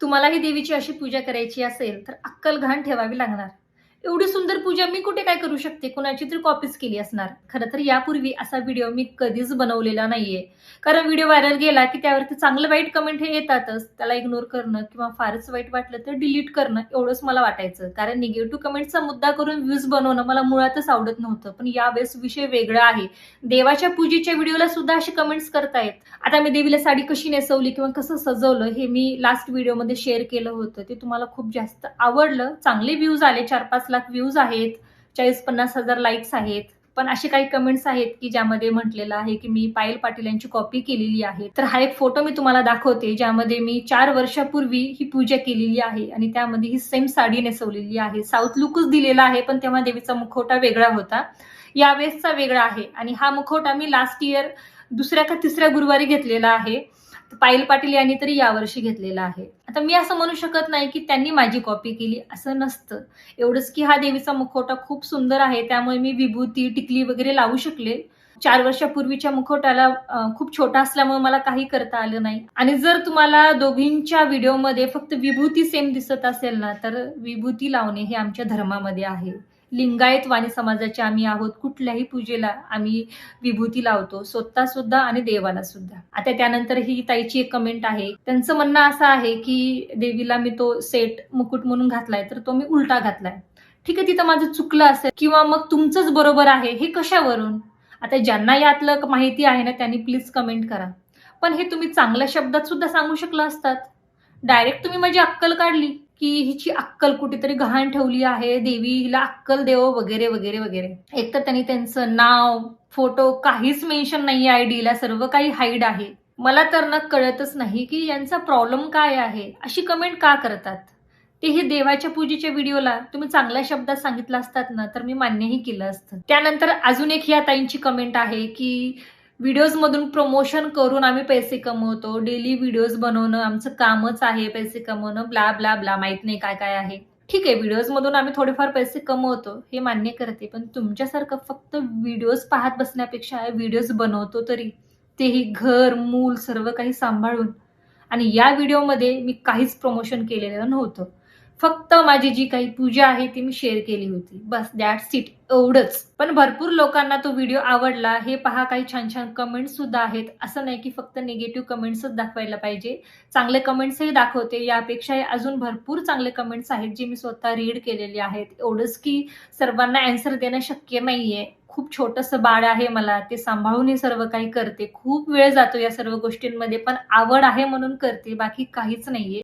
तुम्हालाही देवीची अशी पूजा करायची असेल, तर अक्कल घाण ठेवावी लागणार. एवढी सुंदर पूजा मी कुठे काय करू शकते? कुणाची तरी कॉपीच केली असणार. खरं तर यापूर्वी असा व्हिडिओ मी कधीच बनवलेला नाहीये. कारण व्हिडिओ व्हायरल गेला, की त्यावरती चांगलं वाईट कमेंट हे येतातच. त्याला इग्नोर करणं किंवा फारच वाईट वाटलं तर डिलीट करणं एवढंच मला वाटायचं. कारण निगेटिव्ह कमेंटचा मुद्दा करून व्ह्यूज बनवणं मला मुळातच आवडत नव्हतं. पण यावेळेस विषय वेगळा आहे. देवाच्या पूजेच्या व्हिडिओला सुद्धा असे कमेंट्स करतायत. आता मी देवीला साडी कशी नेसवली किंवा कसं सजवलं हे मी लास्ट व्हिडिओमध्ये शेअर केलं होतं. ते तुम्हाला खूप जास्त आवडलं. चांगले व्ह्यूज आले. 4-5 लाख व्ह्यूज आहेत. 40-50 हजार लाईक्स आहेत. पण असे काही कमेंट्स आहेत, की ज्यामध्ये म्हटलेलं आहे, की मी पायल पाटील यांची कॉपी केलेली आहे. तर हा एक फोटो मी तुम्हाला दाखवते, ज्यामध्ये मी 4 वर्षापूर्वी ही पूजा केलेली आहे आणि त्यामध्ये ही सेम साडी नेसवलेली आहे. साऊथ लुकच दिलेला आहे, पण तेव्हा देवीचा मुखवटा वेगळा होता. यावेळेसचा वेगळा आहे आणि हा मुखवटा मी लास्ट इयर दुसऱ्या का तिसऱ्या गुरुवारी घेतलेला आहे. पायल पाटील यांनी तरी यावर्षी घेतलेला आहे. आता मी असं म्हणू शकत नाही, की त्यांनी माझी कॉपी केली असं नसतं. एवढंच की हा देवीचा मुखवटा खूप सुंदर आहे. त्यामुळे मी विभूती, टिकली वगैरे लावू शकले. 4 वर्षापूर्वीच्या मुखवट्याला खूप छोटा असल्यामुळे मला काही करता आलं नाही. आणि जर तुम्हाला दोघींच्या व्हिडिओमध्ये फक्त विभूती सेम दिसत असेल ना, तर विभूती लावणे हे आमच्या धर्मामध्ये आहे. लिंगायत वाणी समाजाचे आम्ही आहोत. कुठल्याही पूजेला आम्ही विभूती लावतो, स्वतः सुद्धा आणि देवाला सुद्धा. आता त्यानंतर ही ताईची एक कमेंट आहे. त्यांचं म्हणणं असं आहे, की देवीला मी तो सेट मुकुट म्हणून घातलाय, तर तो मी उलटा घातलाय. ठीक आहे, तिथं माझं चुकलं असेल किंवा मग तुमचंच बरोबर आहे, हे कशावरून? आता ज्यांना यातलं माहिती आहे ना, त्यांनी प्लीज कमेंट करा. पण हे तुम्ही चांगल्या शब्दात सुद्धा सांगू शकला असतात. डायरेक्ट तुम्ही माझी अक्कल काढली, की हिची अक्कल कुठेतरी गहाण ठेवली आहे, देवी हिला अक्कल देवो वगैरे, वगैरे, वगैरे. एकतर त्यांनी त्यांचं नाव, फोटो काहीच मेन्शन नाहीये आयडीला, सर्व काही हाईड आहे. मला तर ना कळतच नाही, की यांचा प्रॉब्लेम काय आहे? अशी कमेंट का करतात? तेही देवाच्या पूजेच्या व्हिडिओला तुम्ही चांगल्या शब्दात सांगितलं असतात ना, तर मी मान्यही केलं असतं. त्यानंतर अजून एक ह्या ताईंची कमेंट आहे, की व्हिडिओजमधून प्रमोशन करून आम्ही पैसे कमवतो. डेली व्हिडिओज बनवणं आमचं कामच आहे, पैसे कमवणं, ब्ला, ब्ला, ब्ला. माहीत नाही काय-काय आहे. ठीक आहे, व्हिडिओजमधून आम्ही थोडेफार पैसे कमवतो, हे मान्य करते. पण तुमच्यासारखं फक्त व्हिडिओज पाहत बसण्यापेक्षा व्हिडिओज बनवतो तरी, तेही घर, मूल सर्व काही सांभाळून. आणि या व्हिडिओमध्ये मी काहीच प्रमोशन केलेलं नव्हतं. फक्त माझी जी काही पूजा आहे ती मी शेअर केली होती. बस दॅट्स इट एवढंच. पण भरपूर लोकांना तो व्हिडिओ आवडला. हे पहा काही छान-छान कमेंट्स सुद्धा आहेत. असं नाही की फक्त निगेटिव्ह कमेंट्सच दाखवायला पाहिजे. चांगले कमेंट्सही दाखवते. यापेक्षाही अजून भरपूर चांगले कमेंट्स आहेत जे मी स्वतः रीड केलेले आहेत. एवढंच की सर्वांना ॲन्सर देणं शक्य नाहीये. खूप छोटंसं बाळ आहे मला. ते सांभाळून हे सर्व काही करते. खूप वेळ जातो या सर्व गोष्टींमध्ये, पण आवड आहे म्हणून करते. बाकी काहीच नाहीये.